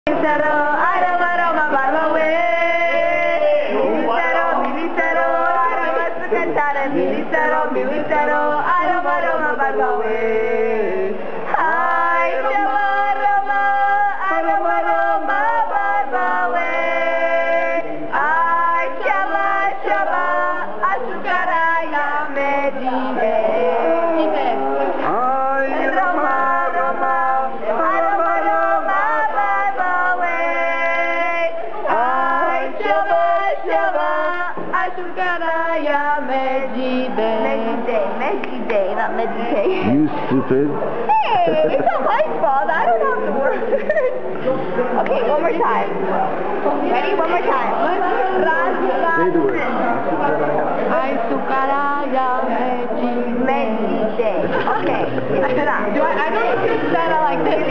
Aroma, aroma, barbaue. Ministero, aroma, su cantare. Ministero, aroma, aroma, barbaue. Ay, aroma, aroma, aroma, barbaue. Ay, chava, azucaraya, medine. Ay, Roma, Roma, Aroma, aroma, barbaue. Ay, chava, azucaraya, medine. Medine, not meditate. you stupid. Hey, it's not my fault. I don't know the words. Okay, one more time. Ready? One more time. Say the word. Ay, azucaraya, medine. Okay. I don't know if it's better like this.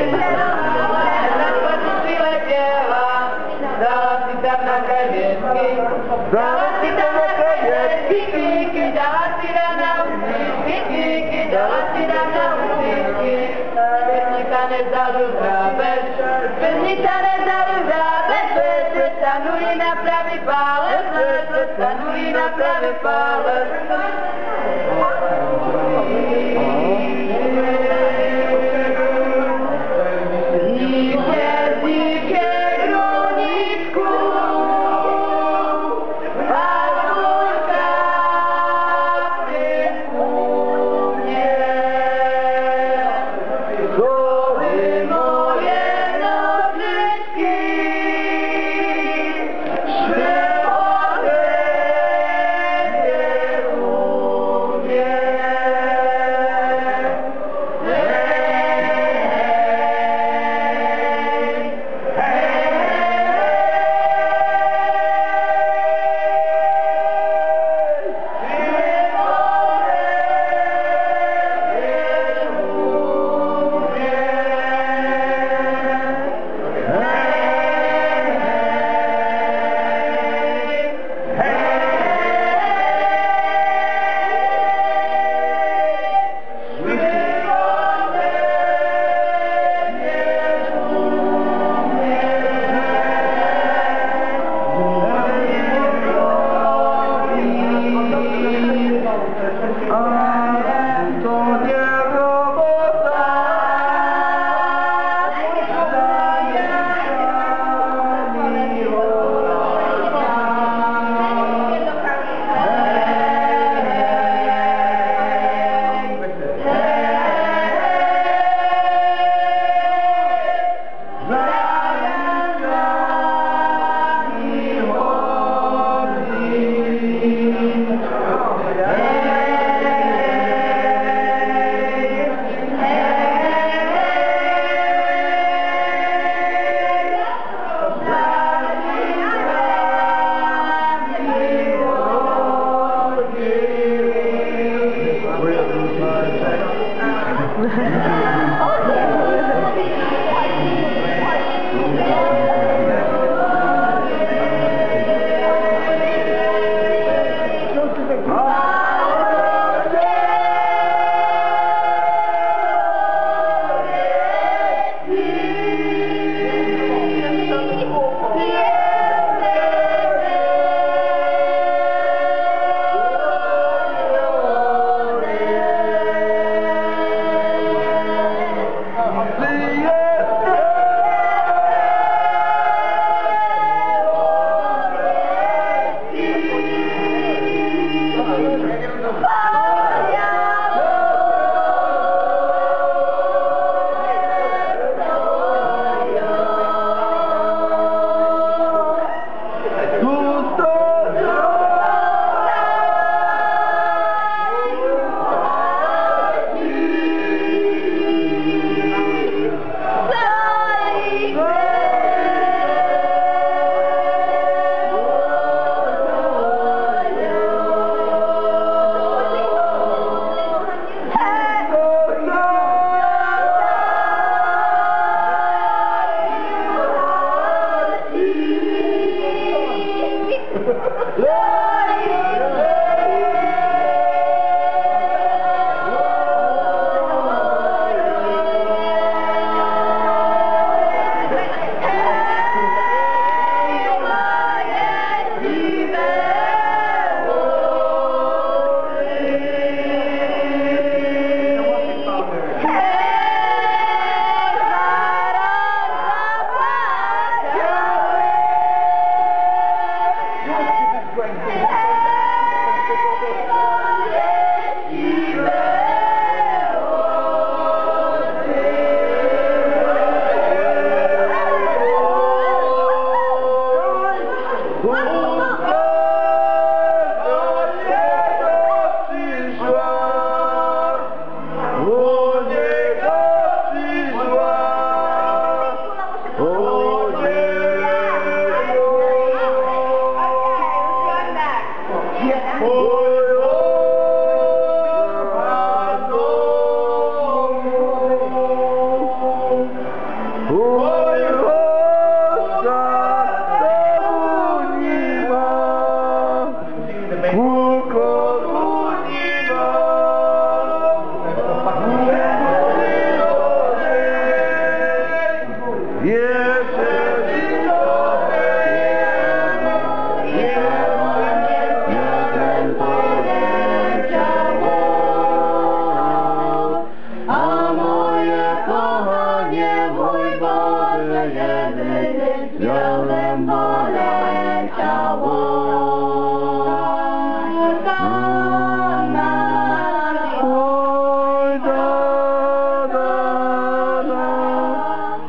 jedyny gwiazdem poleciało.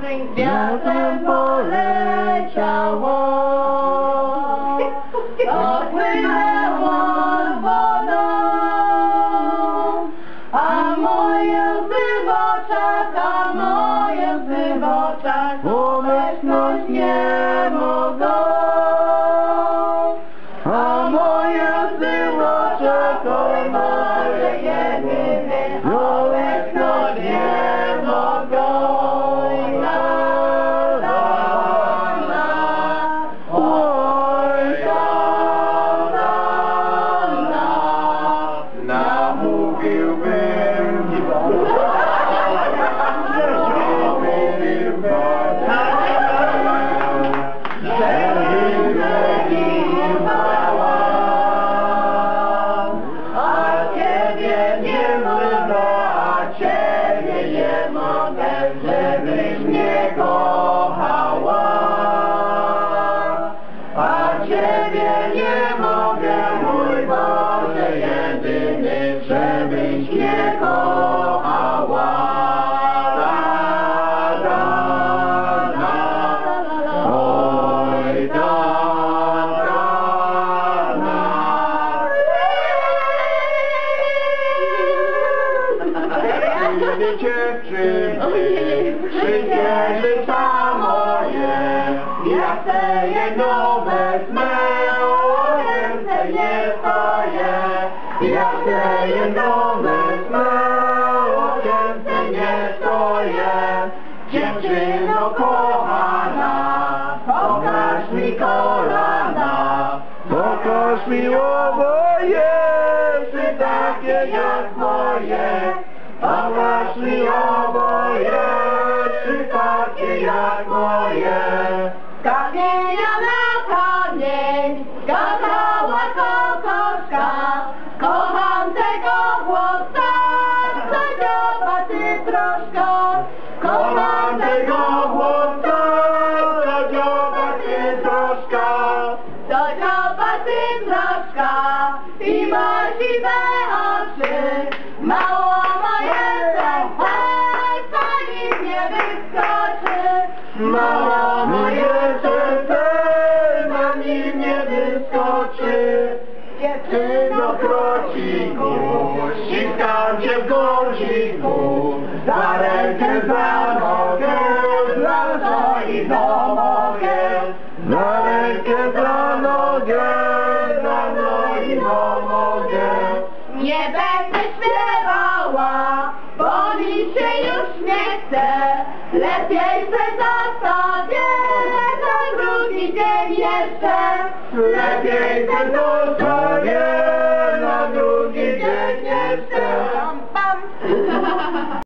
Oj, Gwiazdem poleciało. Odpłynęło wodą, a moje łzy w oczach pomyśleć nie mogą. a moje łzy w oczach, Oj, może jedyny pomyśleć nie mogą. Namówiłbym żebyś mnie kochała, a Ciebie nie mogę, mój Boże jedyny, żebyś mnie kochała. Oj, dziewczyny, wszystkie życia moje, ja chcę je nowe swe, o ręce nie stoję. Ja chcę je nowe swe, o ręce nie stoję. Dziewczyno kochana, pokaż mi kolana, pokaż mi oboje, czy takie jak moje. Pokaż mi oboje, czy takie jak moje. Kamienia na kamień skakała kokoszka. Kocham tego chłopca, co dzioba ty troszkę. Kocham tego chłopca, co dzioba ty troszkę. Co dzioba ty troszkę i ma siwe oczy. Mało mała moje serce na nim nie wyskoczy. Dziewczyno krociku, ściskam cię w gąsiku, za rękę, za nogę, za co i pomogę. Za rękę, za nogę, za co i pomogę. Nie będę śpiewała, bo mi się już nie chce. Lepiej se zostawię na drugi dzień jeszcze. lepiej se zostawię na drugi dzień jeszcze.